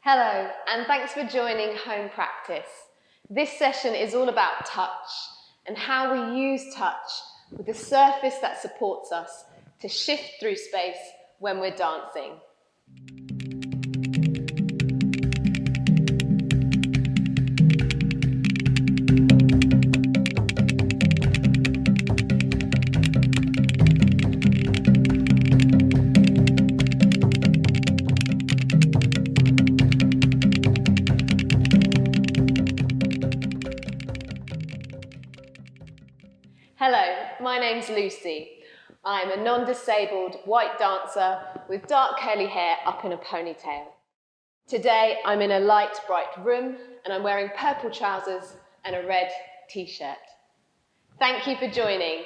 Hello, and thanks for joining Home Practice. This session is all about touch and how we use touch with the surface that supports us to shift through space when we're dancing. Hello, my name's Lucy. I'm a non-disabled white dancer with dark curly hair up in a ponytail. Today I'm in a light, bright room and I'm wearing purple trousers and a red t-shirt. Thank you for joining.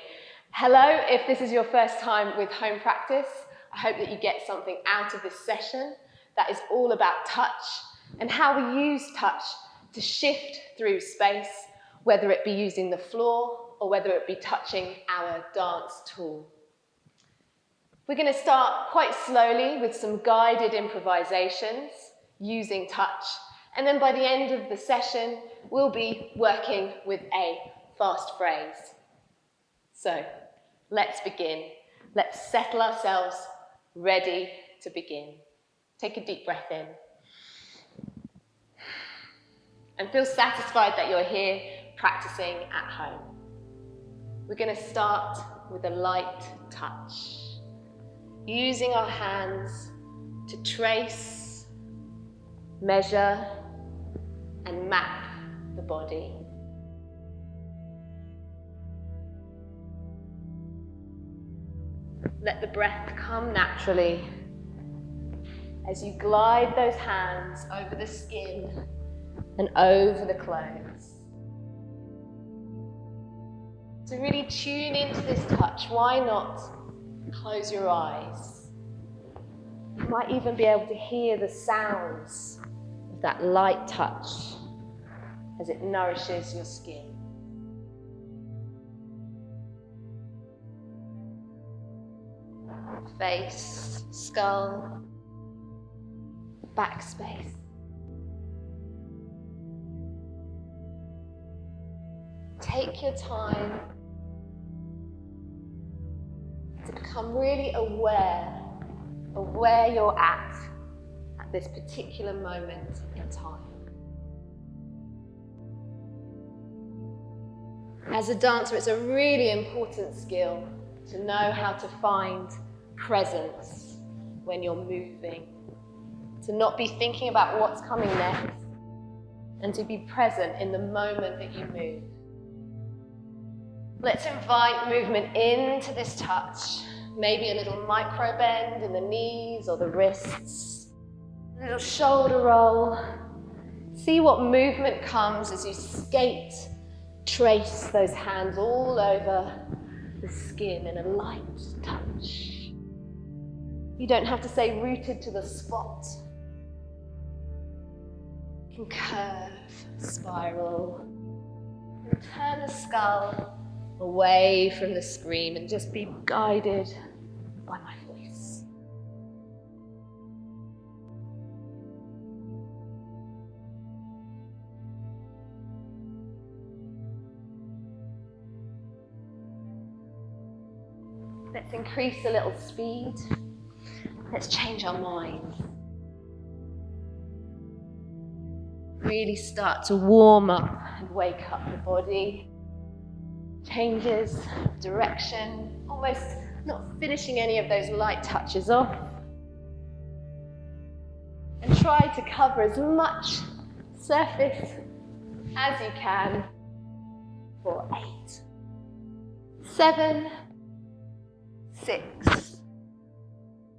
Hello, if this is your first time with Home Practice, I hope that you get something out of this session that is all about touch and how we use touch to shift through space, whether it be using the floor or whether it be touching our dance tool. We're going to start quite slowly with some guided improvisations using touch, and then by the end of the session, we'll be working with a fast phrase. So, let's begin. Let's settle ourselves, ready to begin. Take a deep breath in. And feel satisfied that you're here practicing at home. We're going to start with a light touch, using our hands to trace, measure, and map the body. Let the breath come naturally as you glide those hands over the skin and over the clothes. To really tune into this touch, why not close your eyes? You might even be able to hear the sounds of that light touch as it nourishes your skin. Face, skull, back space. Take your time to become really aware of where you're at this particular moment in time. As a dancer, it's a really important skill to know how to find presence when you're moving, to not be thinking about what's coming next, and to be present in the moment that you move. Let's invite movement into this touch. Maybe a little micro bend in the knees or the wrists. A little shoulder roll. See what movement comes as you skate, trace those hands all over the skin in a light touch. You don't have to say rooted to the spot. You can curve, spiral, and turn the skull away from the scream and just be guided by my voice. Let's increase a little speed. Let's change our minds. Really start to warm up and wake up the body. Changes of direction, almost not finishing any of those light touches off. And try to cover as much surface as you can for 8, 7, 6,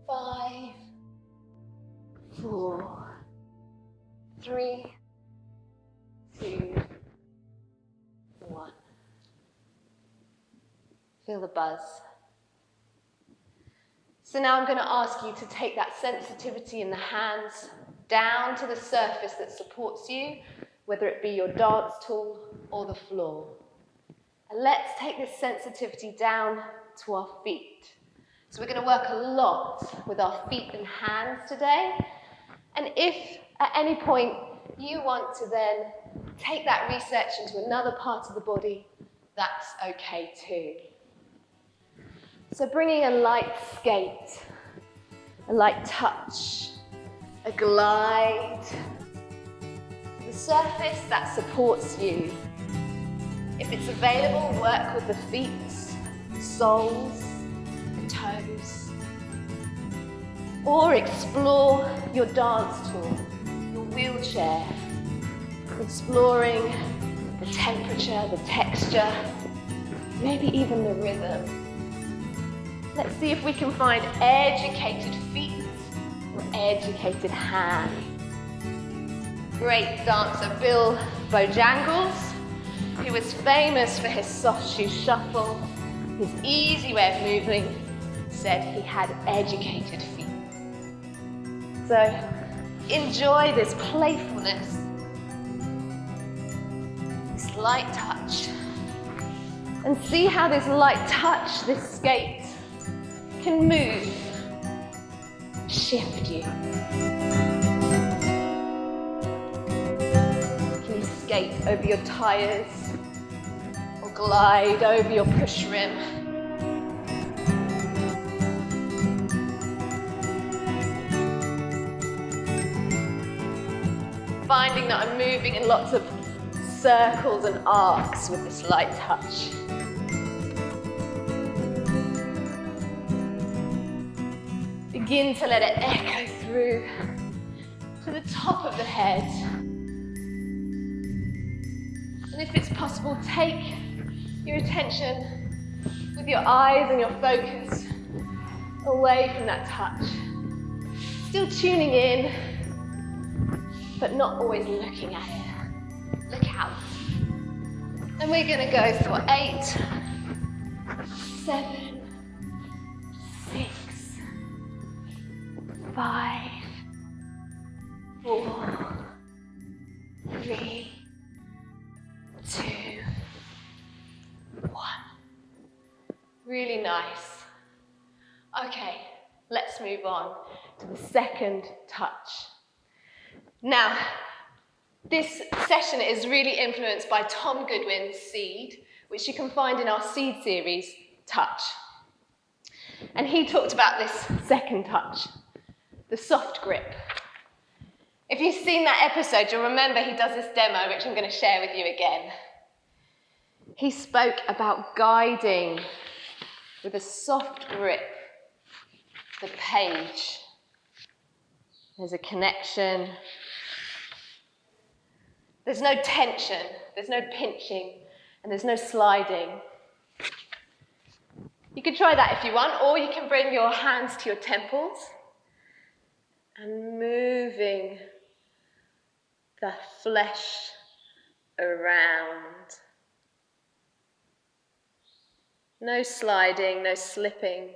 5, 4, 3, 2, 1. Feel the buzz. So now I'm going to ask you to take that sensitivity in the hands down to the surface that supports you, whether it be your dance tool or the floor. And let's take this sensitivity down to our feet. So we're going to work a lot with our feet and hands today. And if At any point, you want to then take that research into another part of the body, that's okay too. So bringing a light skate, a light touch, a glide, the surface that supports you. If it's available, work with the feet, soles, the toes. Or explore your dance tool, your wheelchair, exploring the temperature, the texture, maybe even the rhythm. Let's see if we can find educated feet or educated hands. Great dancer Bill Bojangles, who was famous for his soft shoe shuffle, his easy way of moving, said he had educated feet. So enjoy this playfulness, this light touch, and see how this light touch, this skate, can move, shift you. Can you skate over your tires or glide over your push rim? Finding that I'm moving in lots of circles and arcs with this light touch. Begin to let it echo through to the top of the head. And if it's possible, take your attention with your eyes and your focus away from that touch. Still tuning in, but not always looking at it. Look out. And we're going to go for 8, 7, 6, 5, 4, 3, 2, 1. Really nice. Okay, let's move on to the second touch. Now, this session is really influenced by Tom Goodwin's Seed, which you can find in our Seed series, Touch. And he talked about this second touch, the soft grip. If you've seen that episode, you'll remember he does this demo, which I'm going to share with you again. He spoke about guiding with a soft grip the page. There's a connection. There's no tension, there's no pinching, and there's no sliding. You can try that if you want, or you can bring your hands to your temples and moving the flesh around. No sliding, no slipping.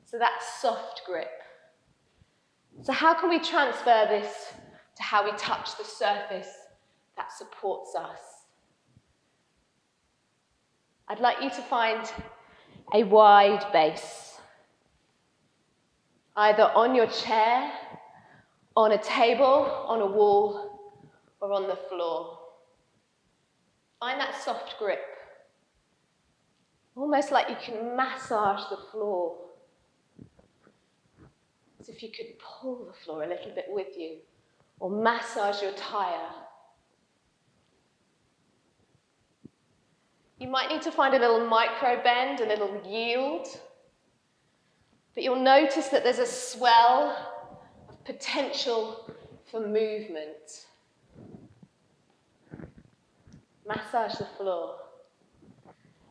So that's soft grip. So how can we transfer this to how we touch the surface that supports us? I'd like you to find a wide base, either on your chair, on a table, on a wall, or on the floor. Find that soft grip, almost like you can massage the floor. As if you could pull the floor a little bit with you, or massage your tire. You might need to find a little micro bend, a little yield, but you'll notice that there's a swell of potential for movement. Massage the floor.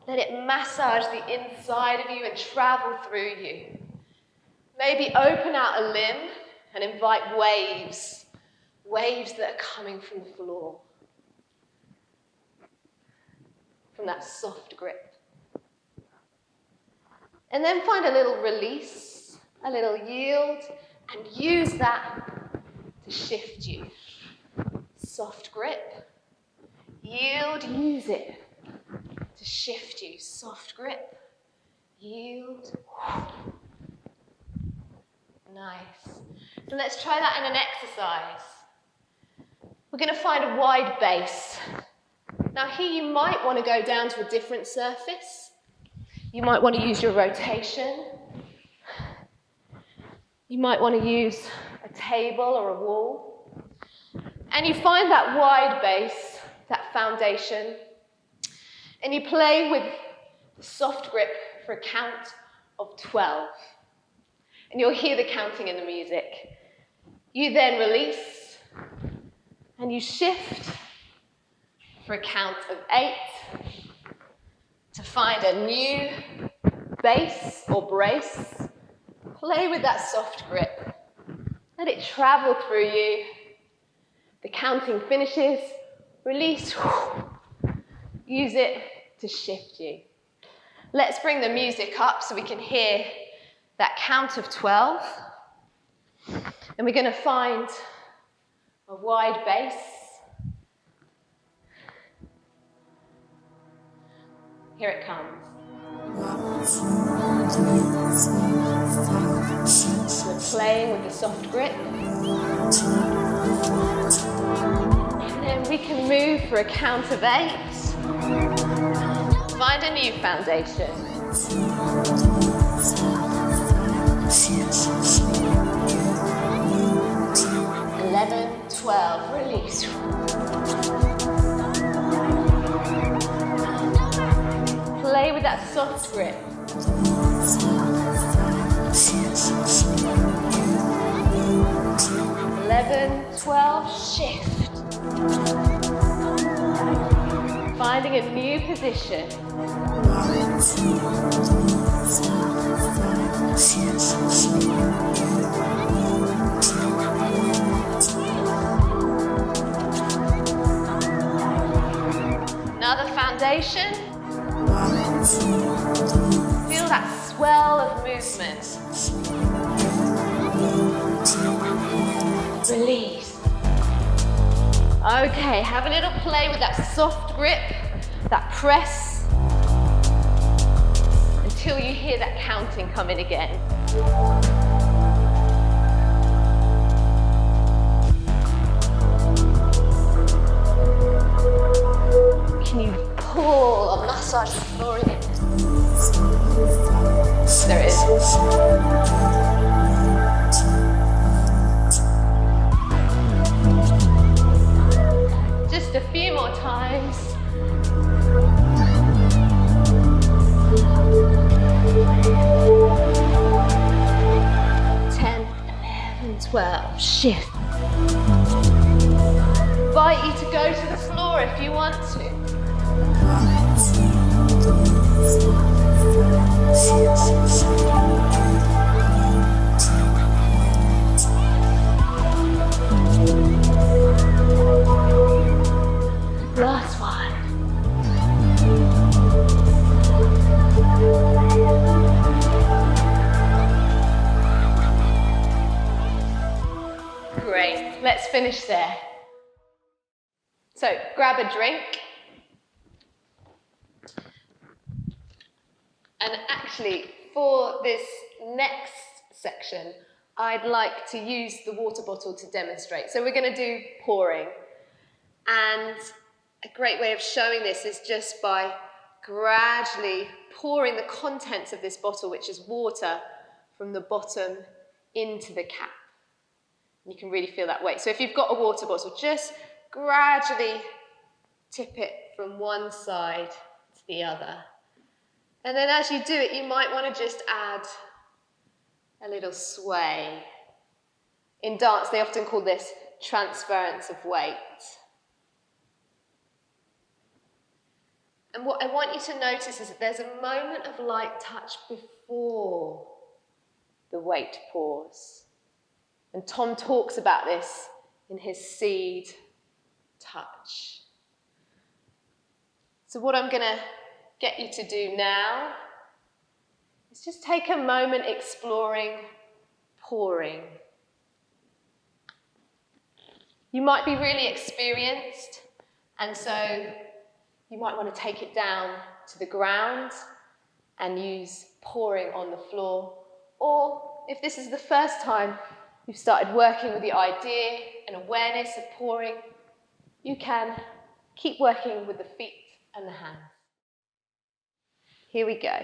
Let it massage the inside of you and travel through you. Maybe open out a limb and invite waves that are coming from the floor, from that soft grip. And then find a little release, a little yield, and use that to shift you. Soft grip, yield, use it to shift you. Soft grip, yield, Nice. So let's try that in an exercise. We're going to find a wide base. Now here you might want to go down to a different surface. You might want to use your rotation. You might want to use a table or a wall. And you find that wide base, that foundation, and you play with the soft grip for a count of 12. And you'll hear the counting in the music. You then release, and you shift for a count of 8 to find a new base or brace. Play with that soft grip. Let it travel through you. The counting finishes. Release. Use it to shift you. Let's bring the music up so we can hear that count of 12. And we're going to find a wide base. Here it comes. We're playing with the soft grip. And then we can move for a count of 8. Find a new foundation. 11, 12, release. Play with that soft grip. 11, 12, shift. Finding a new position. Another foundation. Feel that swell of movement. Release. Okay, have a little play with that soft grip, that press, until you hear that counting come in again. Can you pull or massage the floor in? There it is. Just a few more times. 10, 11, 12, shift. Invite you to go to the floor if you want to. Last one. Great, let's finish there. So grab a drink. And actually, for this next section, I'd like to use the water bottle to demonstrate. So we're going to do pouring. And a great way of showing this is just by gradually pouring the contents of this bottle, which is water, from the bottom into the cap. You can really feel that weight. So if you've got a water bottle, just gradually tip it from one side to the other. And then as you do it, you might want to just add a little sway. In dance, they often call this transference of weight. And what I want you to notice is that there's a moment of light touch before the weight pours. And Tom talks about this in his seed touch. So what I'm going to get you to do now is just take a moment exploring pouring. You might be really experienced, and so you might want to take it down to the ground and use pouring on the floor, Or if this is the first time you've started working with the idea and awareness of pouring, you can keep working with the feet and the hands. Here we go.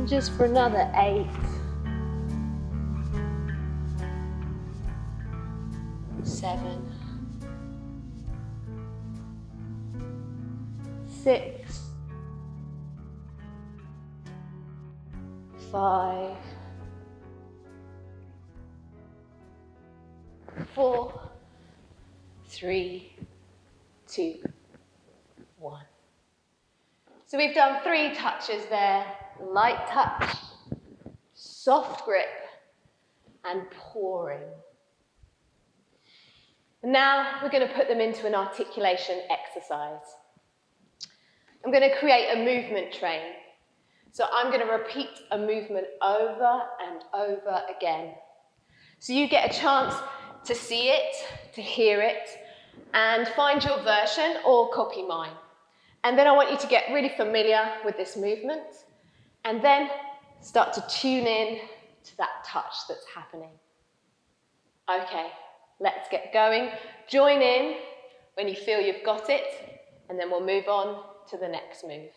Just for another 8, 7, 6, 5, 4, 3, 2, 1. So we've done 3 touches there. Light touch, soft grip, and pouring. Now we're going to put them into an articulation exercise. I'm going to create a movement train. So I'm going to repeat a movement over and over again. So you get a chance to see it, to hear it, and find your version or copy mine. And then I want you to get really familiar with this movement. And then start to tune in to that touch that's happening. Okay, let's get going. Join in when you feel you've got it, and then we'll move on to the next move.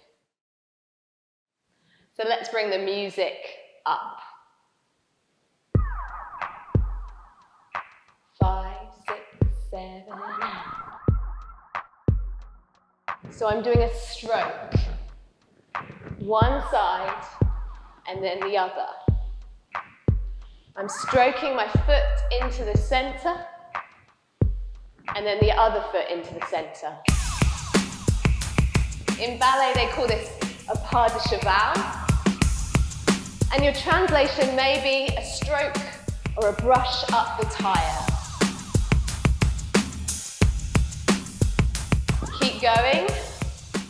So let's bring the music up. 5, 6, 7, 8. So I'm doing a stroke. One side and then the other. I'm stroking my foot into the center and then the other foot into the center. In ballet they call this a pas de cheval, and your translation may be a stroke or a brush up the tire. Keep going.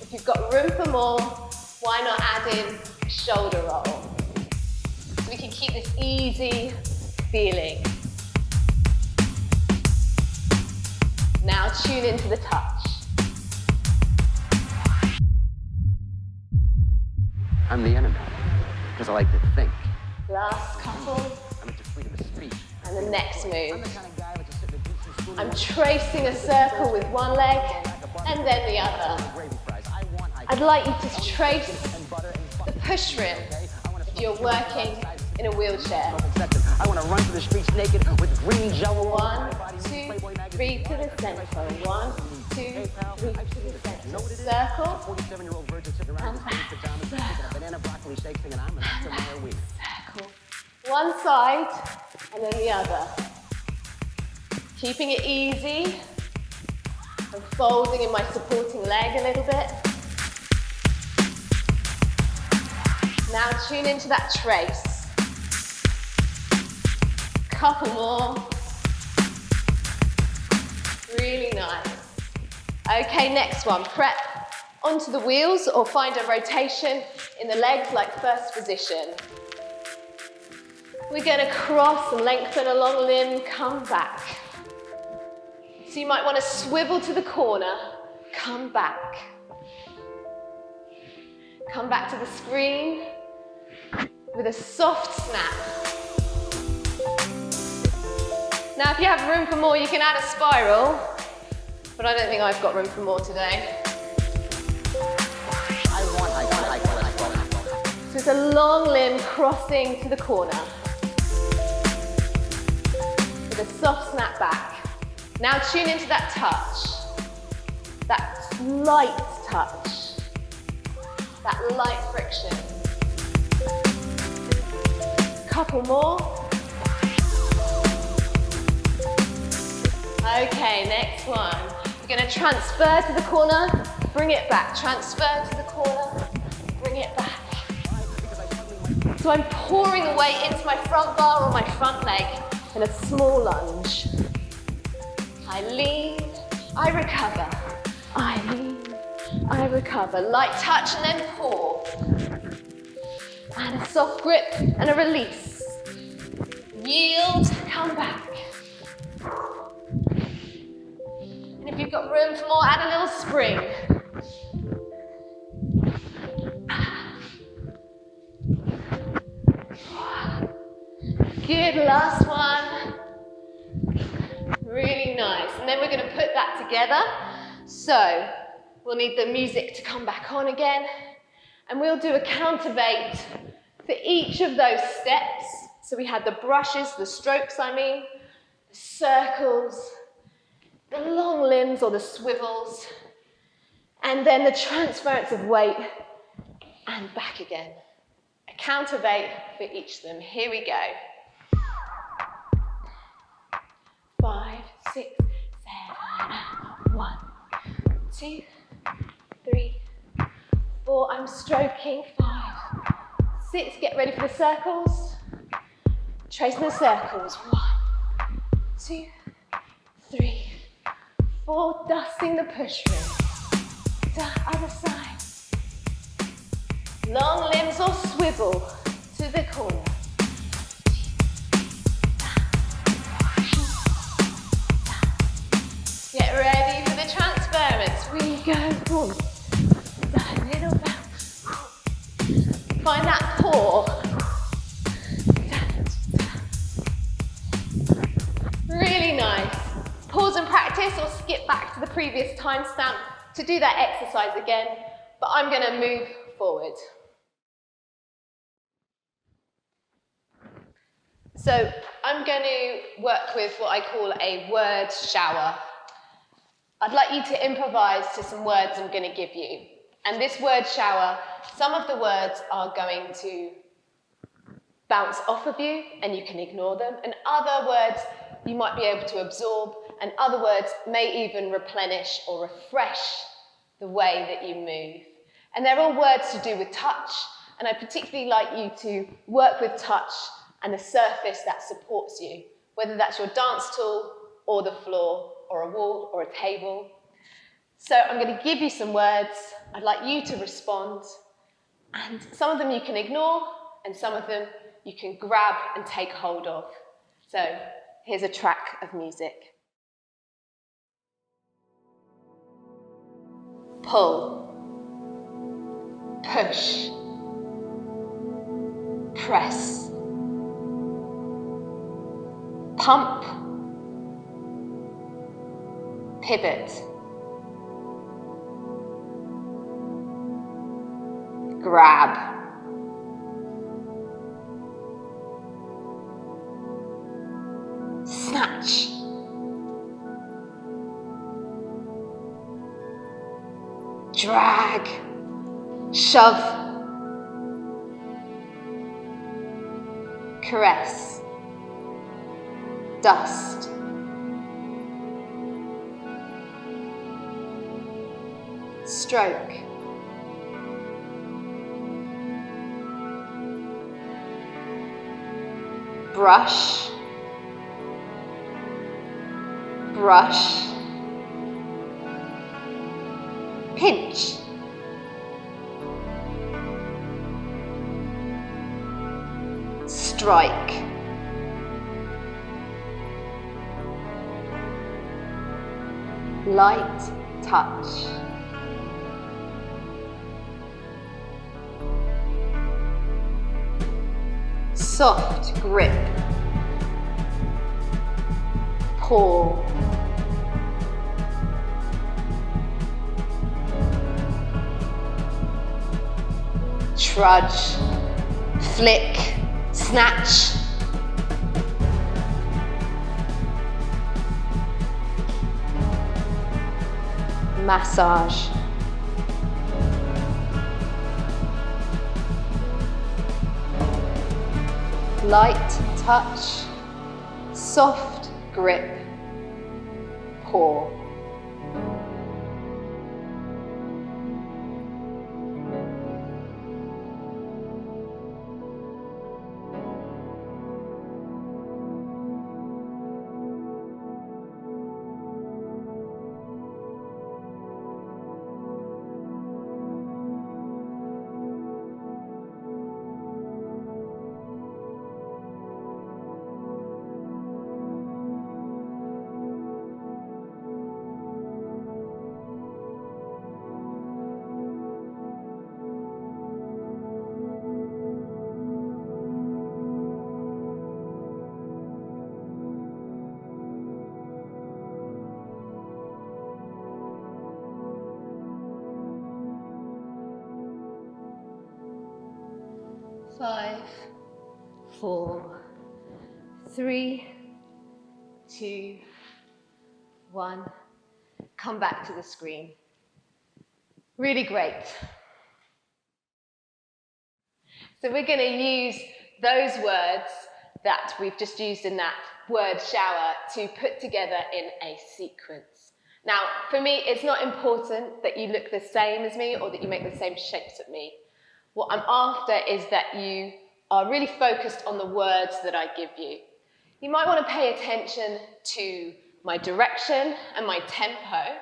If you've got room for more, why not add in a shoulder roll? So we can keep this easy feeling. Now tune into the touch. I'm the enemy, because I like to think. Last couple. I'm into freedom of speech. And the next I'm move. the kind of guy that just sit in the beach and school. I'm tracing a circle with one leg and then the other. I'd like you to trace the push rim if you're working in a wheelchair. I want to run through the streets naked with green jello. 1, 2, 3 to the center. 1, 2, 3 to the center. Circle. 47-year-old virgin sitting around in pajamas, taking a banana broccoli shake, singing I'm an Oscar Mayer weed. Circle. One side and then the other. Keeping it easy. I'm folding in my supporting leg a little bit. Now tune into that trace. Couple more. Really nice. Okay, next one. Prep onto the wheels or find a rotation in the legs like first position. We're going to cross and lengthen a long limb, come back. So you might want to swivel to the corner, come back. Come back to the screen with a soft snap. Now if you have room for more, you can add a spiral, but I don't think I've got room for more today. So it's a long limb crossing to the corner with a soft snap back. Now tune into that touch, that light touch, that light friction. Couple more. Okay, next one. We're going to transfer to the corner, bring it back. Transfer to the corner, bring it back. So I'm pouring the weight into my front bar or my front leg in a small lunge. I lean, I recover. I lean, I recover. Light touch and then pour. And a soft grip and a release. Yield, come back. And if you've got room for more, add a little spring. Good, last one. Really nice. And then we're going to put that together. So we'll need the music to come back on again. And we'll do a counterweight for each of those steps. So we had the brushes, the strokes the circles, the long limbs or the swivels, and then the transference of weight and back again. A counterweight for each of them. Here we go. 5, 6, 7, 1, 2, 3, 4. I'm stroking. 5, 6. Get ready for the circles. Tracing the circles. 1, 2, 3, 4. Dusting the push through. Other side. Long limbs or swivel to the corner. Get ready for the transference. We go forward. A little bounce. Find that pour. Really nice. Pause and practice or skip back to the previous timestamp to do that exercise again, but I'm going to move forward. So I'm going to work with what I call a word shower. I'd like you to improvise to some words I'm going to give you. And this word shower, some of the words are going to bounce off of you and you can ignore them, and other words you might be able to absorb, and other words may even replenish or refresh the way that you move. And they're all words to do with touch, and I particularly like you to work with touch and the surface that supports you, whether that's your dance tool or the floor or a wall or a table. So I'm going to give you some words. I'd like you to respond, and some of them you can ignore and some of them you can grab and take hold of. So here's a track of music. Pull, push, press, pump, pivot, grab, snatch, drag, shove, caress, dust, stroke, brush, brush, pinch, strike, light touch, soft grip, pull, trudge, flick, snatch, massage, light touch, soft grip, paw. Five, 4, 3, 2, 1. Come back to the screen. Really great. So we're going to use those words that we've just used in that word shower to put together in a sequence. Now, for me, it's not important that you look the same as me or that you make the same shapes as me. What I'm after is that you are really focused on the words that I give you. You might want to pay attention to my direction and my tempo,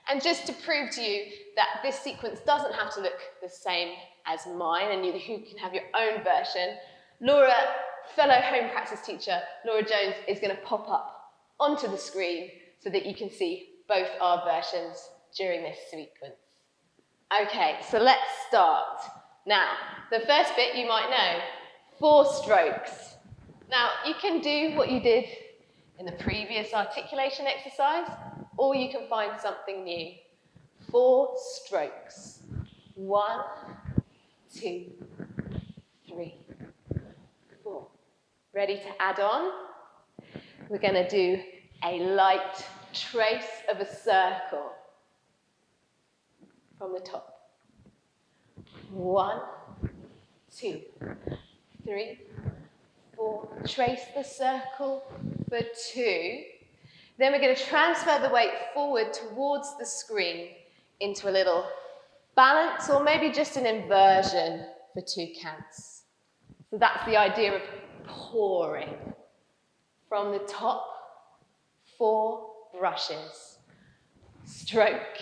and just to prove to you that this sequence doesn't have to look the same as mine, and you can have your own version. Laura, fellow home practice teacher, Laura Jones, is going to pop up onto the screen so that you can see both our versions during this sequence. Okay, so let's start. Now, the first bit you might know, 4 strokes. Now, you can do what you did in the previous articulation exercise, or you can find something new. 4 strokes. 1, 2, 3, 4. Ready to add on? We're going to do a light trace of a circle from the top. 1, 2, 3, 4. Trace the circle for 2. Then we're going to transfer the weight forward towards the screen into a little balance, or maybe just an inversion for 2 counts. So that's the idea of pouring. From the top, 4 brushes. Stroke,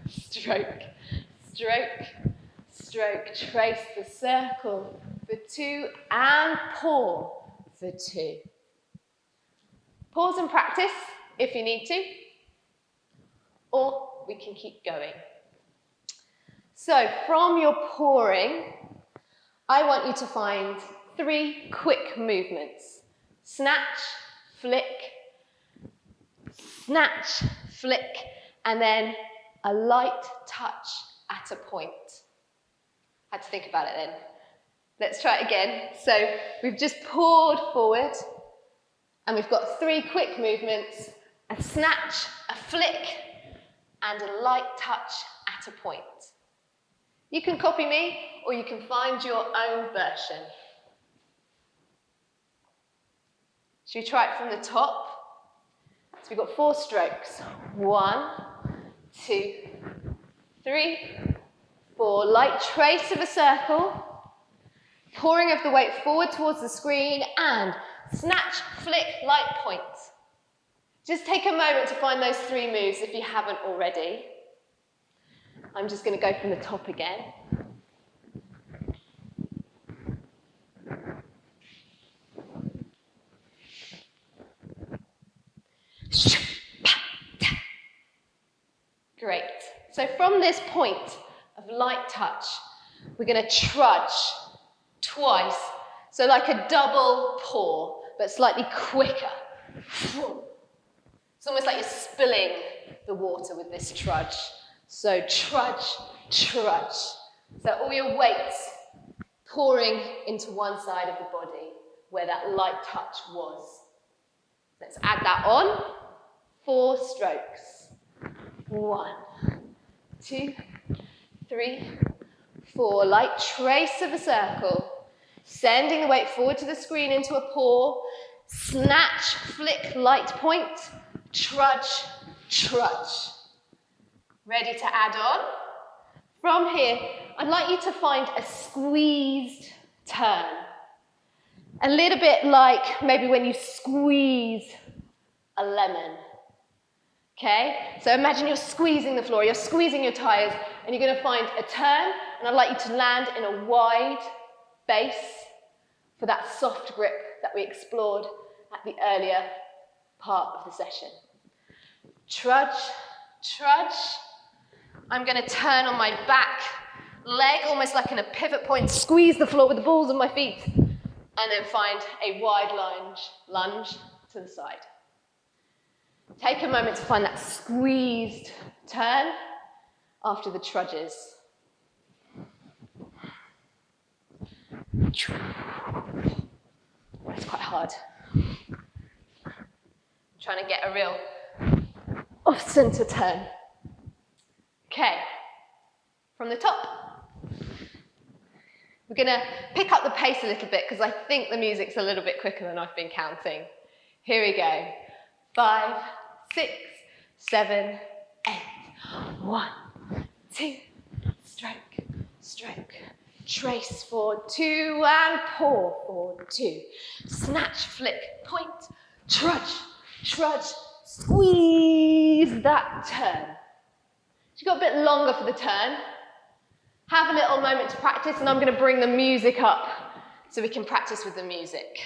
stroke, stroke, stroke. Trace the circle for 2 and pour for 2. Pause and practice if you need to, or we can keep going. So from your pouring, I want you to find 3 quick movements. Snatch, flick, snatch, flick, and then a light touch at a point. Had to think about it then. Let's try it again. So we've just poured forward, and we've got 3 quick movements, a snatch, a flick, and a light touch at a point. You can copy me, or you can find your own version. Should we try it from the top? So we've got 4 strokes. 1, 2, 3, 4. Light trace of a circle. Pouring of the weight forward towards the screen and snatch, flick, light point. Just take a moment to find those 3 moves if you haven't already. I'm just going to go from the top again. Great. So from this point of light touch, we're going to trudge twice. So like a double paw, but slightly quicker. It's almost like you're spilling the water with this trudge. So trudge, trudge. So all your weight pouring into one side of the body where that light touch was. Let's add that on. 4 strokes. 1, 2, 3, 4. Light trace of a circle. Sending the weight forward to the screen into a paw. Snatch, flick, light point. Trudge, trudge. Ready to add on? From here, I'd like you to find a squeezed turn. A little bit like maybe when you squeeze a lemon. Okay? So imagine you're squeezing the floor, you're squeezing your tyres, and you're going to find a turn, and I'd like you to land in a wide base for that soft grip that we explored at the earlier part of the session. Trudge, trudge. I'm going to turn on my back leg, almost like in a pivot point, squeeze the floor with the balls of my feet, and then find a wide lunge to the side. Take a moment to find that squeezed turn after the trudges. It's quite hard. I'm trying to get a real off-center turn. Okay, from the top. We're going to pick up the pace a little bit because I think the music's a little bit quicker than I've been counting. Here we go. 5, 6, 7, 8. 1, 2, stroke, stroke. Trace for 2 and paw for 2. Snatch, flick, point, trudge, trudge, squeeze that turn. You've got a bit longer for the turn. Have a little moment to practice, and I'm going to bring the music up so we can practice with the music.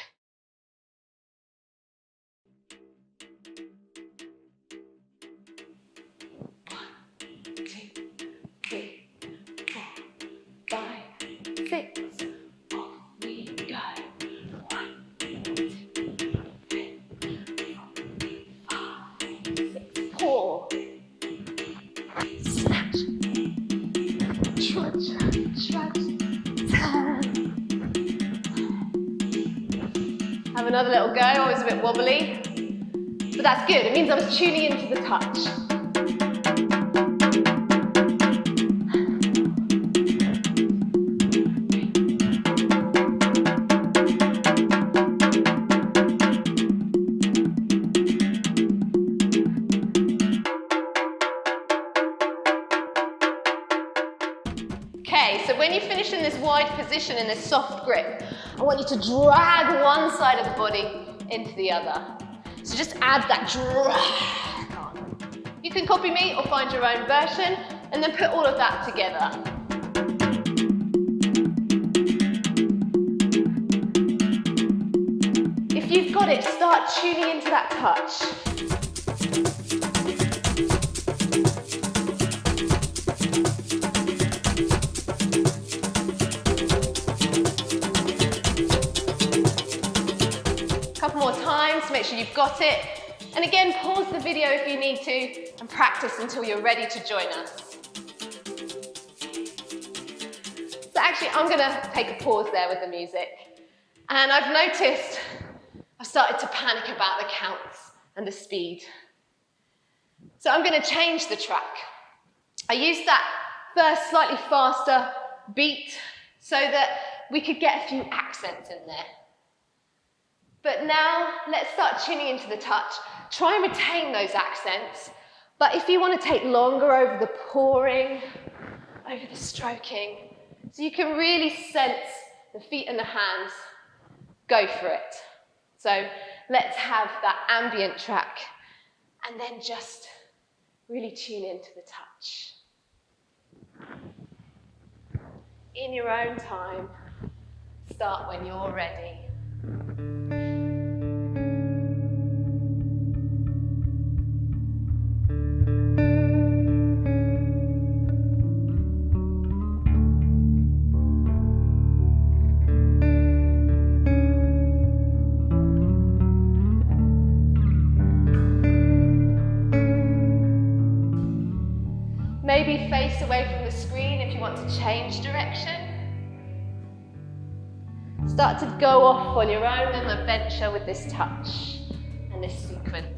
Have another little go, always a bit wobbly. But that's good, it means I was tuning into the touch. Okay, so when you finish in this wide position, in this soft grip, I want you to drag one side of the body into the other. So just add that drag on. You can copy me or find your own version, and then put all of that together. If you've got it, start tuning into that touch. Couple more times to make sure you've got it. And again, pause the video if you need to and practice until you're ready to join us. So actually, I'm going to take a pause there with the music. And I've noticed I've started to panic about the counts and the speed. So I'm going to change the track. I used that first slightly faster beat so that we could get a few accents in there. But now, let's start tuning into the touch. Try and retain those accents. But if you want to take longer over the pawing, over the stroking, so you can really sense the feet and the hands, go for it. So let's have that ambient track and then just really tune into the touch. In your own time, start when you're ready. Maybe face away from the screen if you want to change direction. Start to go off on your own little adventure with this touch and this sequence.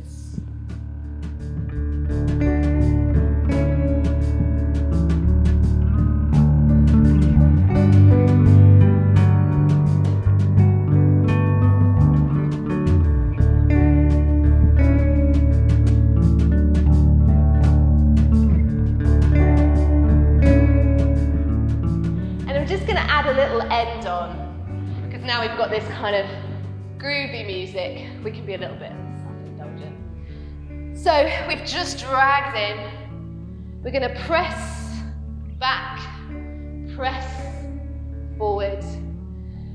A little end on, because now we've got this kind of groovy music, we can be a little bit self-indulgent. So we've just dragged in, we're going to press back, press forward.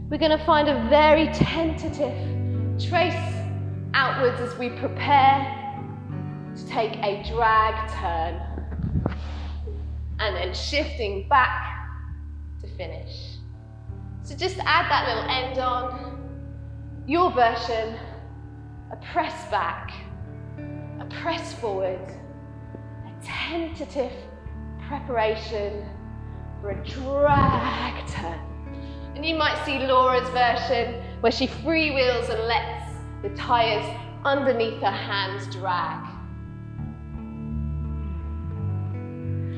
We're going to find a very tentative trace outwards as we prepare to take a drag turn, and then shifting back to finish. So just add that little end on, your version, a press back, a press forward, a tentative preparation for a drag turn. And you might see Laura's version where she freewheels and lets the tyres underneath her hands drag.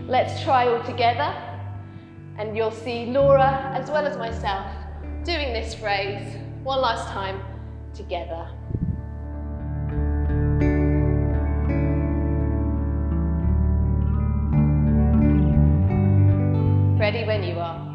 Let's try all together. And you'll see Laura, as well as myself, doing this phrase one last time together. Ready when you are.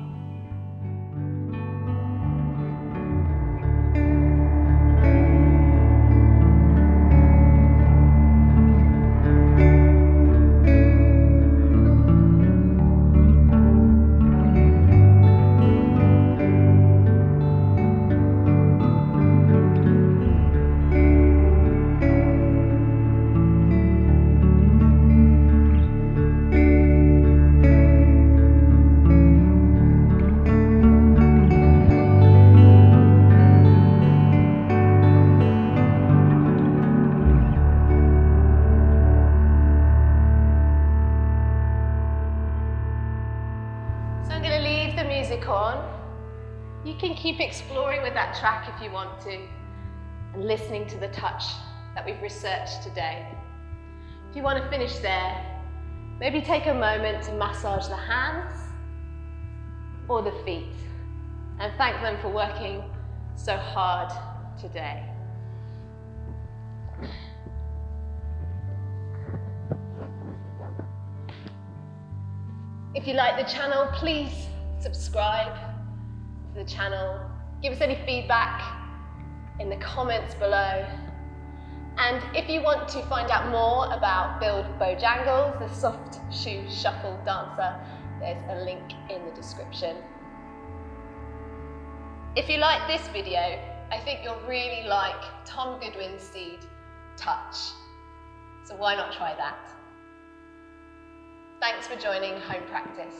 You can keep exploring with that track if you want to, and listening to the touch that we've researched today. If you want to finish there, maybe take a moment to massage the hands or the feet and thank them for working so hard today. If you like the channel, please subscribe to the channel. Give us any feedback in the comments below. And if you want to find out more about Bill Bojangles, the soft shoe shuffle dancer, there's a link in the description. If you like this video, I think you'll really like Tom Goodwin's seed, Touch. So why not try that? Thanks for joining Home Practice.